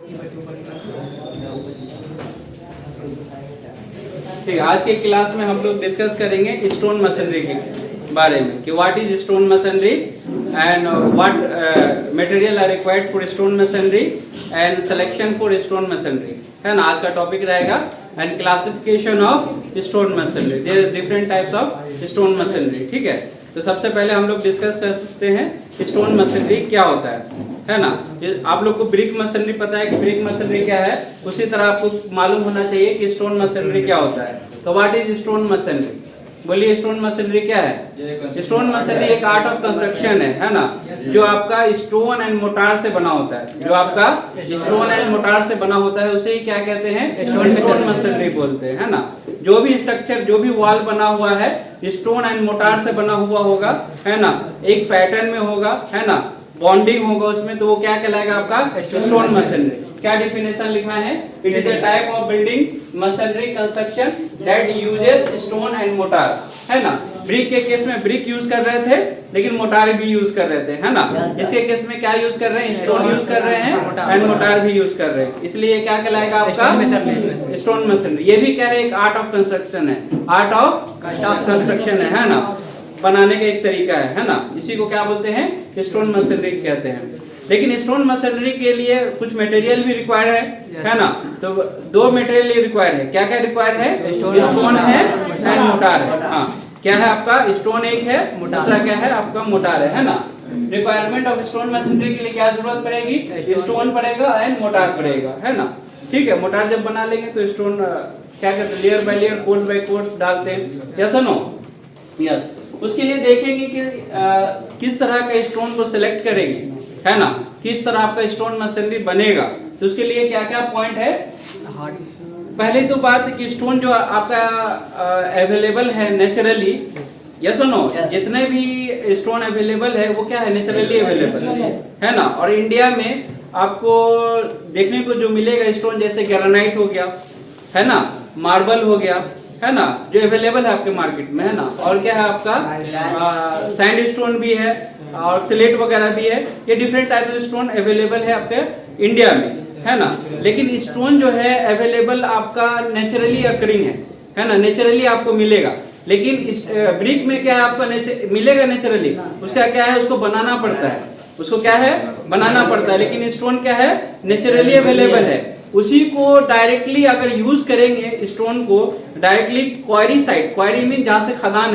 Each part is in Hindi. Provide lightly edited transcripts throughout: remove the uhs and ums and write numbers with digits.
ठीक है, आज के क्लास में हम लोग डिस्कस करेंगे स्टोन मशीनरी के बारे में कि what is stone masonry and what material are required for stone masonry and selection for stone masonry, है ना। आज का टॉपिक रहेगा and classification of stone masonry, there are different types of stone masonry. ठीक है, तो सबसे पहले हम लोग डिस्कस कर सकते हैं स्टोन मशीनरी क्या होता है ना। आप लोग को ब्रिक मशीनरी पता है कि ब्रिक मशीनरी क्या है, उसी तरह आपको मालूम होना चाहिए कि स्टोन मशीनरी क्या होता है। तो व्हाट इज स्टोन मशीनरी, बोलिए स्टोन मशीनरी क्या है। स्टोन मशीनरी एक आर्ट ऑफ कंस्ट्रक्शन है ना, जो आपका स्टोन एंड मोटार से बना होता है। जो आपका स्टोन एंड मोटार से बना होता है उसे ही क्या कहते हैं, स्टोन मशीनरी बोलते हैं, है ना। जो भी स्ट्रक्चर, जो भी वॉल बना हुआ है स्टोन एंड मोटार से बना हुआ होगा, है ना, एक पैटर्न में होगा, है ना, बॉन्डिंग होगा उसमें, तो वो क्या कहलाएगा आपका स्टोन मशीनरी। क्या डिफिनेशन लिखा है, it is a type of building machinery construction that uses stone and mortar, है ना। ब्रिक के केस में ब्रिक यूज कर रहे थे, लेकिन मोटार भी यूज कर रहे थे, है ना। इसके केस में क्या यूज कर रहे हैं, स्टोन यूज कर रहे हैं एंड मोटार भी यूज कर रहे हैं, इसलिए क्या कहलाएगा आपका स्टोन मशीनरी। ये भी क्या है, एक आर्ट ऑफ कंस्ट्रक्शन है, आर्ट ऑफ कंस्ट्रक्शन है ना, बनाने का एक तरीका है ना। इसी को क्या बोलते हैं, स्टोन मशीनरी कहते हैं। लेकिन स्टोन मशीनरी के लिए कुछ मटेरियल भी रिक्वायर्ड है ना। तो दो मटेरियल रिक्वायर्ड है, क्या क्या रिक्वायर्ड है, स्टोन है एंड मोटार है। हाँ, क्या है आपका, स्टोन एक है, दूसरा क्या है आपका मोटार है ना। रिक्वायरमेंट ऑफ स्टोन मशीनरी के लिए क्या जरूरत पड़ेगी, स्टोन पड़ेगा एंड मोटार पड़ेगा, है ना। ठीक है, मोटार जब बना लेंगे तो स्टोन क्या करते हैं, layer by layer, course by course डालते हैं, यस नो यस। उसके लिए देखेंगे कि किस तरह का स्टोन को सिलेक्ट करेंगे, है ना, किस तरह आपका स्टोन मशीनरी बनेगा। तो उसके लिए क्या क्या पॉइंट है। पहले तो बात कि स्टोन जो आपका अवेलेबल है नेचुरली, यस और नो, जितने भी स्टोन अवेलेबल है वो क्या है, नेचुरली अवेलेबल है ना। और इंडिया में आपको देखने को जो मिलेगा स्टोन, जैसे ग्रेनाइट हो गया, है ना, मार्बल हो गया, है ना, जो अवेलेबल है आपके मार्केट में, है ना। और क्या है आपका सैंड स्टोन भी है और स्लेट वगैरह भी है। ये different type of stone available है आपके इंडिया में, है ना। लेकिन स्टोन जो है अवेलेबल आपका नेचुरली अकरिंग है ना, नेचुरली आपको मिलेगा। लेकिन इस ब्रिक में क्या है, आपको मिलेगा नेचुरली, उसका क्या है, उसको बनाना पड़ता है, उसको क्या है, बनाना पड़ता है। लेकिन स्टोन क्या है, नेचुरली अवेलेबल है। उसी को डायरेक्टली अगर यूज करेंगे स्टोन को डायरेक्टली क्वारी साइड, क्वारी मीन जहाँ से खदान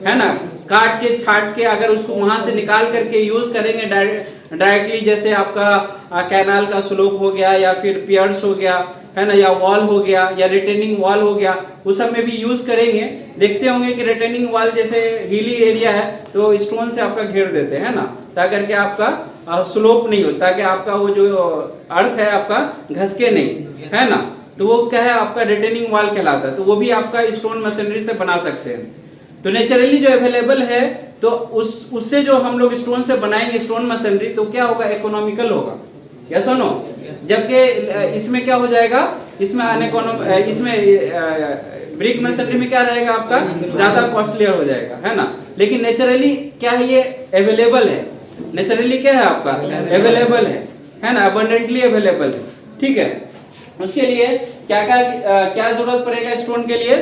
है ना, काट के छाट के अगर उसको वहां से निकाल करके यूज करेंगे डायरेक्टली, जैसे आपका कैनाल का स्लोप हो गया या फिर पियर्स हो गया, है ना, या वॉल हो गया या रिटेनिंग वॉल हो गया, उस सब में भी यूज करेंगे। देखते होंगे कि रिटेनिंग वॉल जैसे हिली एरिया है तो स्टोन से आपका घेर देते हैं ना, ताकि के आपका स्लोप नहीं हो, ताकि आपका वो जो अर्थ है आपका घसके नहीं, है ना। तो वो क्या है, आपका रिटेनिंग वॉल कहलाता है। तो वो भी आपका स्टोन मशीनरी से बना सकते हैं। तो नेचुरली जो अवेलेबल है तो उससे जो हम लोग स्टोन से बनाएंगे स्टोन मशीनरी, तो क्या होगा, इकोनॉमिकल होगा, यस और नो। जबकि इसमें क्या हो जाएगा, इसमें ब्रिक मशीनरी में क्या रहेगा, आपका ज्यादा कॉस्टलियर हो जाएगा, है ना। लेकिन नेचुरली क्या है, ये अवेलेबल है, नेचुरली क्या है आपका अवेलेबल है ना, अबंडेंटली अवेलेबल है। ठीक है, उसके लिए क्या क्या जरूरत पड़ेगा स्टोन के लिए,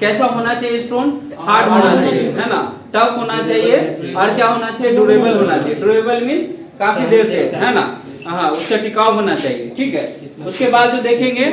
कैसा होना चाहिए स्टोन, हार्ड होना चाहिए, है ना, टफ होना चाहिए, और क्या होना चाहिए, ड्यूरेबल होना चाहिए। ड्यूरेबल मीन काफी देर से, है ना, हाँ, उससे टिकाऊ होना चाहिए। ठीक है, उसके बाद जो देखेंगे,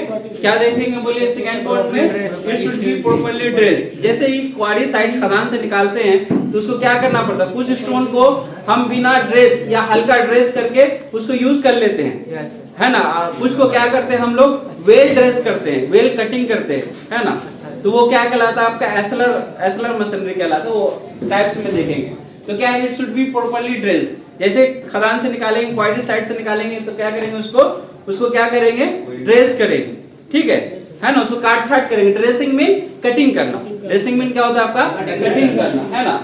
क्या देखेंगे बोलिए, सेकंड पॉइंट में it should be properly dressed. जैसे ही क्वारी साइड खदान से निकालते हैं तो उसको क्या करना पड़ता है, कुछ स्टोन को हम बिना ड्रेस या हल्का ड्रेस करके उसको यूज कर लेते हैं, है ना। कुछ को क्या करते हैं हम लोग, वेल ड्रेस करते हैं, वेल कटिंग करते हैं, है ना। तो वो क्या कहलाता है आपका एसलर मशीनरी कहलाता है। वो टाइप्स में देखेंगे तो क्या है, it should be properly dressed. जैसे खदान से निकालेंगे, क्वारी साइड से निकालेंगे तो क्या करेंगे, उसको क्या करेंगे, ड्रेस करेंगे, ठीक है ना, उसको काट छाट करेंगे। ड्रेसिंग मीन कटिंग करना, ड्रेसिंग मीन क्या होता है आपका, कटिंग करना, है ना।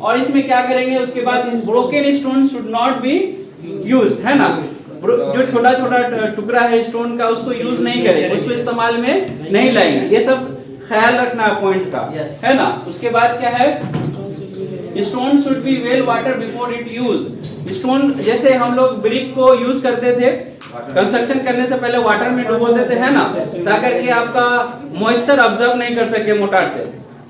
और इसमें क्या करेंगे, उसके बाद broken stone should not be used, है ना। जो छोटा छोटा टुकड़ा है स्टोन का उसको यूज नहीं करेंगे, उसको इस्तेमाल में नहीं लाएंगे। ये सब ख्याल रखना है पॉइंट का, है ना। उसके बाद क्या है, stone should be well water before it use. Stone जैसे हम लोग ब्रिक को यूज करते थे कंस्ट्रक्शन करने से पहले वाटर में डुबो देते हैं ना, ताकि आपका मॉइस्चर ऑब्जर्व नहीं कर सके मोटार से,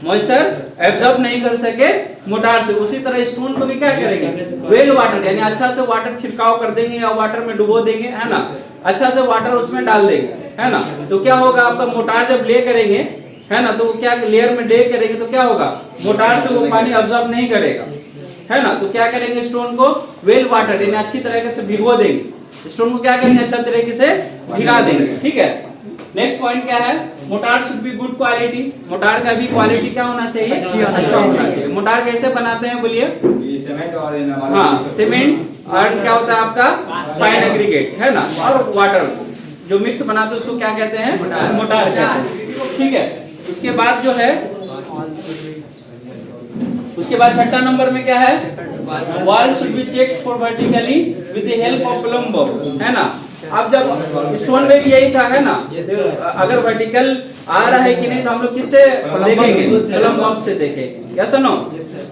मॉइस्चर एब्जॉर्ब नहीं कर सके मोटार से। उसी तरह स्टोन को भी क्या करेंगे, वेल वाटर यानी अच्छा से वाटर छिड़काव कर देंगे या वाटर में डुबो देंगे, है ना, अच्छा से वाटर उसमें डाल देंगे, है ना। तो क्या होगा, आपका मोटार जब ले करेंगे, है ना, तो वो क्या लेयर में डे करेंगे तो क्या होगा, मोटार से वो पानी ऑब्जॉर्ब नहीं करेगा, है ना। तो क्या करेंगे, स्टोन को वेल वाटर यानी अच्छी तरीके से भिगो देंगे, स्टोन को क्या करेंगे, अच्छा तरीके से भिगा देंगे, ठीक है। नेक्स्ट पॉइंट क्या है, motor should be good quality. Motor का भी क्वालिटी क्या होना चाहिए, अच्छा होना चाहिए। मोटार कैसे बनाते हैं बोलिए, हाँ, सीमेंट और क्या होता है आपका फाइन एग्रीगेट, है ना, और वाटर जो मिक्स बनाते हैं उसको क्या कहते हैं, मोटार कहते हैं, ठीक है। उसके बाद जो है, उसके बाद छठा नंबर में क्या है, wall should be check for vertically with the help of plumb bob, है ना। अब जब स्टोन में भी यही था, है ना, अगर वर्टिकल आ रहा है कि नहीं तो हम लोग किससे देखेंगे, प्लम बॉब से देखेंगे, यस नो,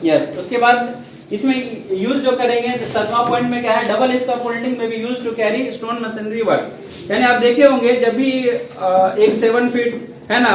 यस। उसके बाद इसमें यूज जो करेंगे, सातवां पॉइंट में क्या है, डबल स्कैफोल्डिंग में भी use to carry stone masonry work. यानी आप देखे होंगे जब भी एक 7 फीट, है ना,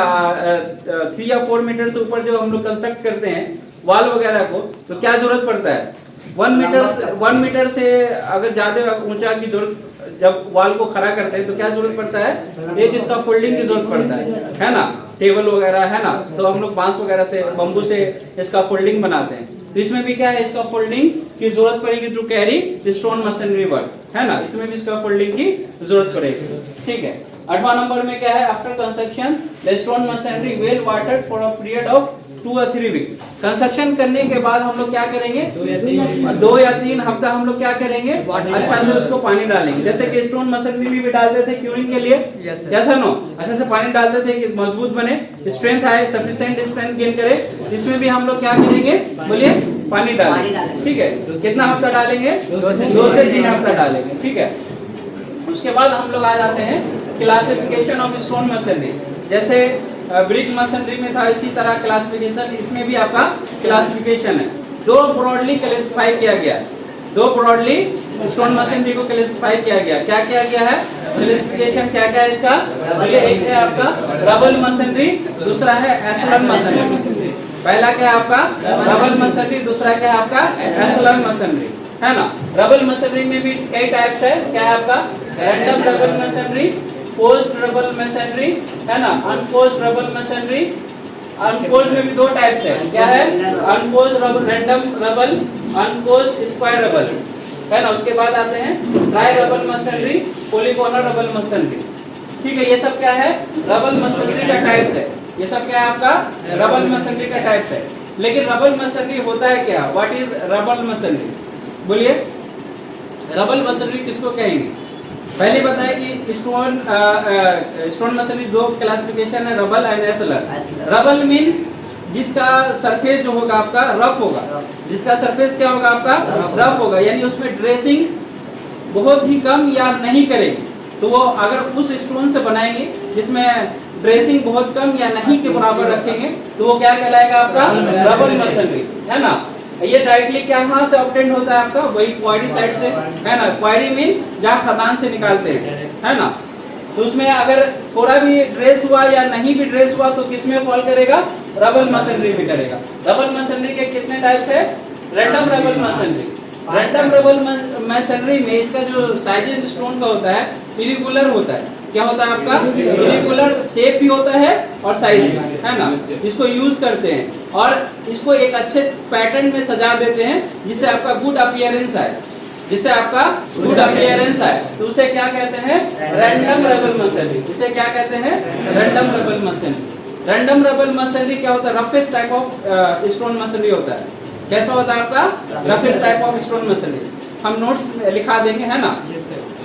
3 या 4 मीटर से ऊपर जो हम लोग कंस्ट्रक्ट करते हैं वॉल वगैरह को, तो क्या जरूरत पड़ता है, 1 मीटर से अगर ज्यादा ऊंचा की जरूरत, जब वॉल को खड़ा करते हैं तो क्या जरूरत पड़ता है, एक इसका फोल्डिंग की जरूरत पड़ता है ना, टेबल वगैरह, है ना। तो हम लोग बांस वगैरह से, बम्बू से इसका फोल्डिंग बनाते हैं। तो इसमें भी क्या है, इसका फोल्डिंग की जरूरत पड़ेगी to carry stone masonry work, है ना, इसमें भी इसका फोल्डिंग की जरूरत पड़ेगी, ठीक है। 8वां नंबर में क्या है, after construction the stone machinery well watered for a period of 2 or 3 weeks. Construction करने के बाद हम लोग क्या करेंगे, 2 या 3 हफ्ता हम लोग क्या करेंगे, अच्छा से उसको पानी डालेंगे। जैसे कि स्टोन मशीनरी में भी डालते थे क्यूरिंग के लिए, जैसा नो, अच्छा से पानी डालते थे कि मजबूत बने, स्ट्रेंथ आए, सफिशिएंट स्ट्रेंथ गेन करे। इसमें भी हम लोग क्या करेंगे, बोलिए, पानी डालेंगे, ठीक है। कितना हफ्ता डालेंगे, 2 से 3 हफ्ता डालेंगे, ठीक है। उसके बाद हम लोग आ जाते हैं क्लासिफिकेशन ऑफ स्टोन मशीनरी। जैसे ब्रिक मशीनरी में था, इसी तरह क्लासिफिकेशन इसमें भी आपका क्लासिफिकेशन है। 2 ब्रॉडली क्लासिफाई किया गया, 2 ब्रॉडली स्टोन मशीनरी को क्लासिफाई किया गया। क्या किया गया है, क्लासिफिकेशन क्या क्या है इसका, एक है आपका रबल मशीनरी, दूसरा है एस्लर मशीनरी। पहला क्या है आपका रबल मशीनरी, दूसरा क्या है आपका एस्लर मशीनरी, है ना। रबल मशीनरी में भी कई टाइप्स है, क्या है आपका random rubble masonry, post rubble masonry, है ना, अनपोस्ट रबल मशीनरी। अनपोस्ट में भी 2 टाइप्स है, क्या है, uncoursed rubble, random rubble, uncoursed square rubble, है ना। उसके बाद आते हैं dry rubble masonry, polygonal rubble masonry, ठीक है। ये सब क्या है, रबल मशीनरी का टाइप्स है, ये सब क्या है आपका रबल मशीनरी का टाइप्स है। लेकिन रबल मशीनरी होता है क्या, व्हाट इज रबल मशीनरी, बोलिए, रबल मशीनरी किसको कहेंगे। पहले बताया कि स्टोन मशीनरी 2 क्लासिफिकेशन है, रबल एंड एस्लर। रबल मीन जिसका सरफेस जो होगा आपका रफ होगा, जिसका सरफेस क्या होगा आपका रफ होगा, यानी उसमें ड्रेसिंग बहुत ही कम या नहीं करेगी। तो वो अगर उस स्टोन से बनाएंगे जिसमें ड्रेसिंग बहुत कम या नहीं के बराबर रखेंगे तो वो क्या कहलाएगा आपका रबल मशीनरी, है ना। ये डायरेक्टली क्या कहाँ से ऑब्टेन होता है आपका, वही क्वारी साइड से, है ना। क्वारी मीन जहाँ खदान से निकालते हैं, है ना। तो उसमें अगर थोड़ा भी ड्रेस हुआ या नहीं भी ड्रेस हुआ तो किसमें फॉल करेगा, रबल मशीनरी में करेगा। रबल मशीनरी के कितने टाइप्स है, random rubble masonry. Random rubble masonry में इसका जो साइजेस स्टोन का होता है इरेगुलर होता है। क्या होता है आपका इरेगुलर शेप भी होता है और साइज भी, है ना। इसको यूज करते हैं और इसको एक अच्छे पैटर्न में सजा देते हैं जिससे आपका गुड अपीयरेंस आए, जिससे आपका गुड अपीयरेंस आए। तो उसे क्या कहते हैं, रैंडम रबल मशीनरी। उसे क्या कहते हैं, random rubble masonry. Random rubble masonry क्या होता है, roughest type of stone masonry होता है। कैसा होता है आपका roughest type of stone masonry. हम नोट्स लिखा देंगे, है ना,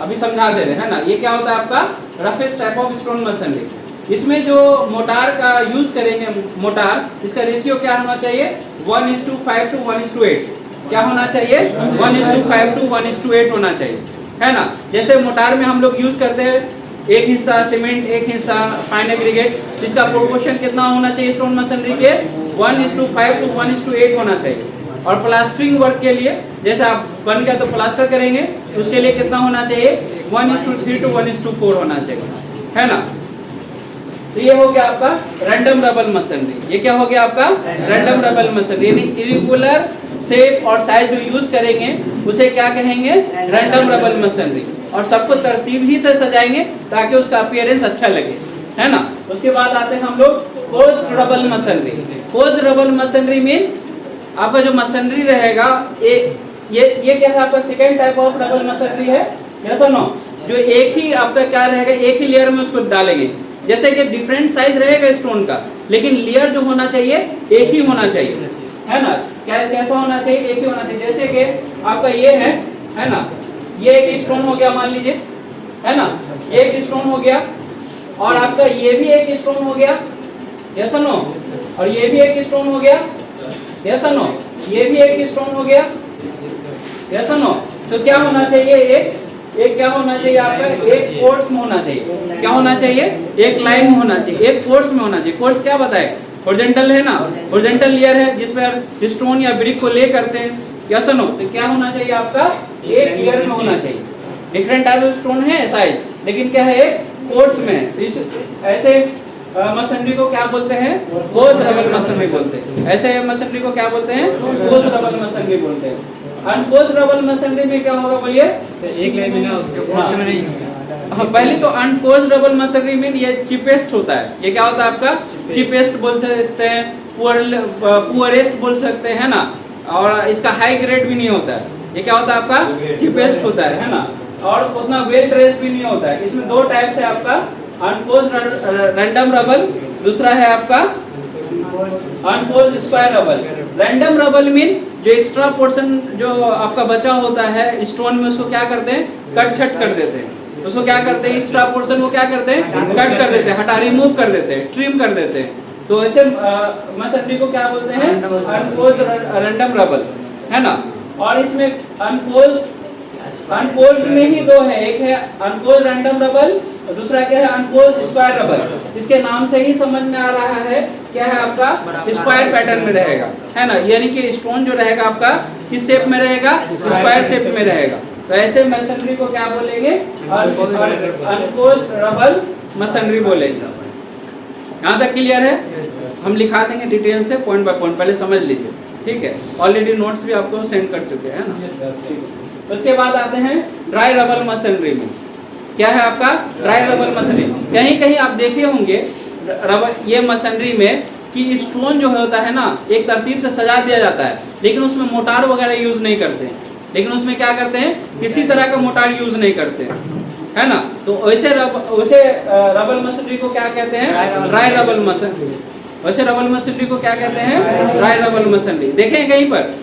अभी समझा दे रहे हैं, है ना। ये क्या होता है आपका roughest type of stone machinery. इसमें जो मोटार का यूज करेंगे, मोटार, इसका रेशियो क्या होना चाहिए, 1:5 to 1:8। क्या होना चाहिए, 1:5 to 1:8 होना चाहिए, है ना। जैसे मोटार में हम लोग यूज करते हैं एक हिस्सा सीमेंट, एक हिस्सा फाइन एग्रीगेट, इसका प्रोपोर्शन कितना होना चाहिए स्टोन मशीनरी के, 1:5 to 1:8 होना चाहिए। और प्लास्टरिंग वर्क के लिए जैसे आप बन गया तो प्लास्टर करेंगे तो उसके लिए कितना होना चाहिए, 1:3 to 1:4 होना चाहिए, है ना। तो ये हो गया आपका रैंडम रबल मशीनरी। ये क्या हो गया आपका रैंडम रबल मशीनरी, यानी इरेगुलर शेप और साइज जो यूज करेंगे उसे क्या कहेंगे, रैंडम रबल मशीनरी। और सबको तरतीब ही से सजाएंगे ताकि उसका अपीयरेंस अच्छा लगे, है ना। उसके बाद आते हैं हम लोग forced rubble masonry. Forced rubble masonry mean आपका जो मशीनरी रहेगा ये क्या है आपका second type of rubble masonry है, यस और नो। जो एक ही आपका क्या रहेगा, एक ही लेयर में उसको डालेंगे। जैसे कि डिफरेंट साइज रहेगा स्टोन का, लेकिन लेयर जो होना चाहिए एक ही होना चाहिए, है ना। कैसा होना चाहिए, एक ही होना चाहिए। जैसे कि आपका ये है ना, ये एक स्टोन हो गया मान लीजिए, है ना, ये एक स्टोन हो गया और आपका ये भी एक स्टोन हो गया, यस और नो। और ये भी एक स्टोन हो गया, यस और नो। ये भी एक स्टोन हो गया, यस और नो। तो क्या होना चाहिए, एक क्या होना चाहिए आपका, एक कोर्स में होना चाहिए। क्या होना चाहिए, एक लाइन में होना चाहिए, एक कोर्स में होना चाहिए। कोर्स क्या बताए, हॉरिजॉन्टल है ना, हॉरिजॉन्टल लेयर है जिस पर स्टोन या ब्रिक को ले करते हैं, यस और नो। तो क्या होना चाहिए आपका, एक लेयर में होना चाहिए। डिफरेंट टाइप ऑफ स्टोन है साइज, लेकिन क्या है, एक कोर्स में है। ऐसे मशीनरी को क्या बोलते हैं, फोर्स्ड रबल मशीनरी बोलते हैं। ऐसे मशीनरी को क्या बोलते हैं, फोर्स्ड रबल मशीनरी बोलते हैं। अनफोर्स्ड रबल मशीनरी में क्या होगा बोलिए, एक लाइन में ना उसके फोर्थ में नहीं। हाँ, पहले तो अनफोर्स्ड रबल मशीनरी में ये चीपेस्ट होता है। ये क्या होता है आपका, चीपेस्ट बोल सकते हैं, पुअरेस्ट बोल सकते हैं, ना। और इसका हाई ग्रेड भी नहीं होता है। ये क्या होता है आपका, चीपेस्ट होता है ना। और उतना वेल ड्रेस भी नहीं होता है। इसमें दो टाइप से आपका अनफोर्स्ड रैंडम रबल, दूसरा है आपका unforced square rubble. Random rubble mean जो एक्स्ट्रा पोर्शन जो आपका बचा होता है स्टोन में, उसको क्या करते हैं, कट छट कर देते हैं। उसको क्या करते हैं, एक्स्ट्रा पोर्शन को क्या करते हैं, कट कर देते हैं, हटा रिमूव कर देते हैं, ट्रिम कर देते हैं। तो ऐसे मशीनरी को क्या बोलते हैं, अनफोर्स्ड रैंडम रबल, है ना। और इसमें अनफोल्ड में ही दो है, एक है अनफोल्ड रैंडम रबल और दूसरा क्या है, अनफोल्ड स्क्वायर रबल। इसके नाम से ही समझ में आ रहा है क्या है आपका, स्क्वायर पैटर्न में रहेगा, है ना। यानी कि स्टोन जो रहेगा आपका किस शेप में रहेगा, स्क्वायर शेप में रहेगा। तो ऐसे मशीनरी को क्या बोलेंगे, अनफोल्ड रबल मशीनरी बोलेंगे। यहाँ तक क्लियर है, हम लिखा देंगे डिटेल से पॉइंट बाय पॉइंट, पहले समझ लीजिए, ठीक है। ऑलरेडी नोट्स भी आपको सेंड कर चुके हैं ना। उसके बाद आते हैं ड्राई रबल मशीनरी में। क्या है आपका ड्राई रबल मशीनरी, कहीं कहीं आप देखे होंगे रबल ये मशीनरी में कि स्टोन जो होता है ना, एक तरतीब से सजा दिया जाता है, लेकिन उसमें मोटार वगैरह यूज नहीं करते हैं। लेकिन उसमें क्या करते हैं, किसी तरह का मोटार यूज नहीं करते हैं, है ना। तो वैसे रबल मशीनरी को क्या कहते हैं, ड्राई रबल मशीनरी। वैसे रबल मशीनरी को क्या कहते हैं, ड्राई रबल मशीनरी। देखे हैं कहीं पर,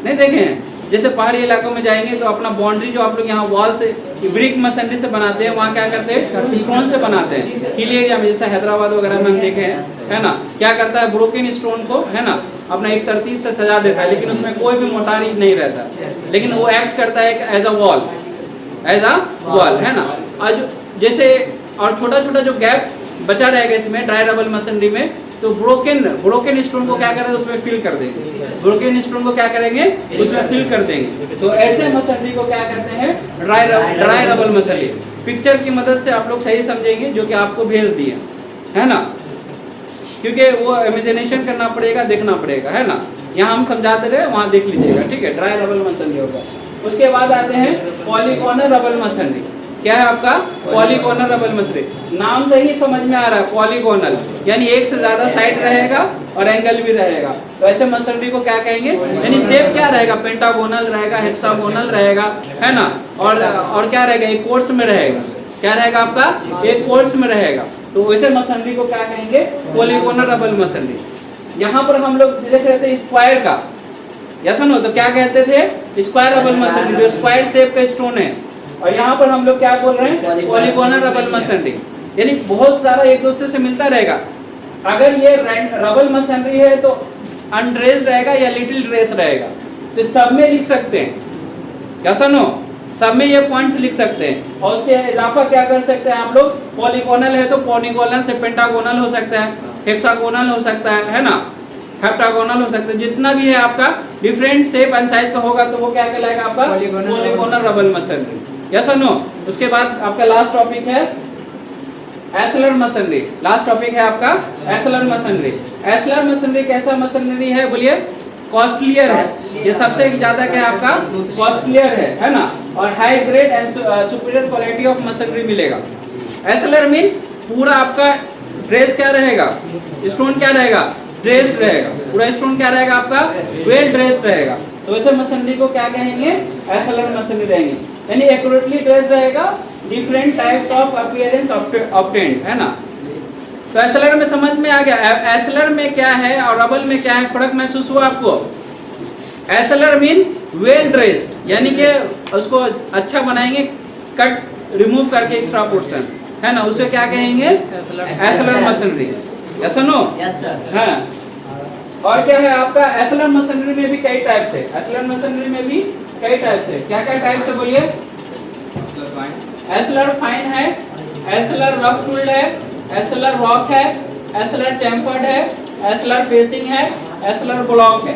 नहीं देखे हैं। जैसे पहाड़ी इलाकों में जाएंगे तो अपना बाउंड्री जो आप लोग यहाँ वॉल से ब्रिक मशीनरी से बनाते हैं, वहाँ क्या करते हैं, स्टोन से बनाते हैं। हिल एरिया में जैसे हैदराबाद वगैरह में हम देखे हैं, है ना। क्या करता है, ब्रोकन स्टोन को, है ना, अपना एक तरतीब से सजा देता है, लेकिन उसमें कोई भी मोटारी नहीं रहता, लेकिन वो एक्ट करता है एज अ वॉल, है ना। और जैसे और छोटा छोटा जो गैप बचा रहेगा इसमें ड्राई रबल मशीनरी में, तो ब्रोकन स्टोन को क्या करेंगे, उसमें फिल कर देंगे। ब्रोकन स्टोन को क्या करेंगे, उसमें फिल कर देंगे। तो ऐसे मशीनरी को क्या कहते हैं, ड्राई रबल मशीनरी। पिक्चर की मदद से आप लोग सही समझेंगे जो कि आपको भेज दिए, है ना, क्योंकि वो इमेजिनेशन करना पड़ेगा, देखना पड़ेगा, है ना। यहाँ हम समझाते रहे, वहाँ देख लीजिएगा, ठीक है। ड्राई रबल मशीनरी होगा। उसके बाद आते हैं पॉलीगोनल रबल मशीनरी। क्या है आपका, पॉलीगोनल रबल मशीनरी। नाम से ही समझ में आ रहा है, पॉलीगोनल यानी एक से ज्यादा साइड रहेगा और एंगल भी रहेगा। तो ऐसे मशीनरी को क्या कहेंगे, यानी शेप क्या रहेगा, पेंटागोनल रहेगा, हेक्सागोनल रहेगा, है ना। और क्या रहेगा, एक कोर्स में रहेगा। क्या रहेगा आपका, एक कोर्स में रहेगा। तो वैसे मशीनरी को क्या कहेंगे, पॉलीगोनल रबल मशीनरी। यहाँ पर हम लोग देख रहे थे स्क्वायर का, या सुनो, तो क्या कहते थे, स्क्वायर रबल मशीनरी, जो स्क्वायर शेप का स्टोन है। और यहाँ पर हम लोग क्या बोल रहे हैं, पॉलीगोनल रबल मशीनरी, यानी बहुत सारा एक दूसरे से मिलता रहेगा। अगर ये रबल मशीनरी है तो अनड्रेस रहेगा या लिटिल ड्रेस रहेगा, तो सब में लिख सकते हैं, क्या सुनो, सब में ये पॉइंट्स लिख सकते हैं। और उसके इजाफा क्या कर सकते हैं आप लोग, पॉलीगोनल है तो पॉलीगोनल से पेंटागोनल हो सकता है, हेक्सागोनल हो सकता है ना। हेप्टागोनल हो सकता है, जितना भी है आपका डिफरेंट शेप एंड साइज का होगा तो वो क्या कहलाएगा आपका पॉलीगोनल रबल मसनरी। यस और नो। उसके बाद आपका लास्ट टॉपिक है एस्लर मसनरी। लास्ट टॉपिक है आपका एस्लर मसनरी। एस्लर मसनरी कैसा मसनरी है बोलिए? कॉस्टलियर है, ये सबसे ज्यादा क्या है आपका कॉस्टलियर है ना, और high grade and superior quality of masonry मिलेगा। एस्लर मीन पूरा आपका ड्रेस क्या रहेगा, स्टोन क्या रहेगा, ड्रेस रहेगा, पूरा स्टोन क्या रहेगा आपका वेल ड्रेस रहेगा। तो ऐसे मसनरी को क्या कहेंगे? एस्लर मसनरी रहेंगे, यानी एक्यूरेटली ड्रेस रहेगा, different types of appearance obtained, है ना। तो एस्लर में समझ में आ गया। एस्लर में क्या है और रबल में क्या है, फर्क महसूस हुआ आपको? एस्लर मीन वेल ड्रेस्ड, यानी कि उसको अच्छा बनाएंगे, कट रिमूव करके एक्स्ट्रा पोर्शन, है ना, उसे क्या कहेंगे? एस्लर मसनरी। ऐसा नो? हाँ। और क्या है आपका एस्लर मसनरी में भी कई टाइप्स है। एस्लर मसनरी में भी कई टाइप्स है। क्या क्या टाइप्स है बोलिए? एस्लर फाइन है, एस्लर रफ टूल्ड है, एस्लर रॉक है, एस्लर चैम्फर्ड है, एस्लर फेसिंग है, एस्लर ब्लॉक है।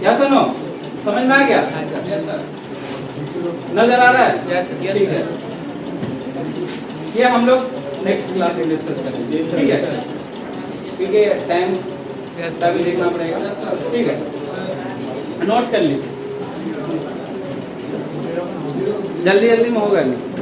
यस और नो? समझ में आ गया? नजर आ रहा है? ठीक है, ये हम लोग नेक्स्ट क्लास में डिस्कस करेंगे, ठीक है, क्योंकि टाइम तभी देखना पड़ेगा, ठीक है। नोट कर लीजिए, जल्दी जल्दी में होगा नहीं।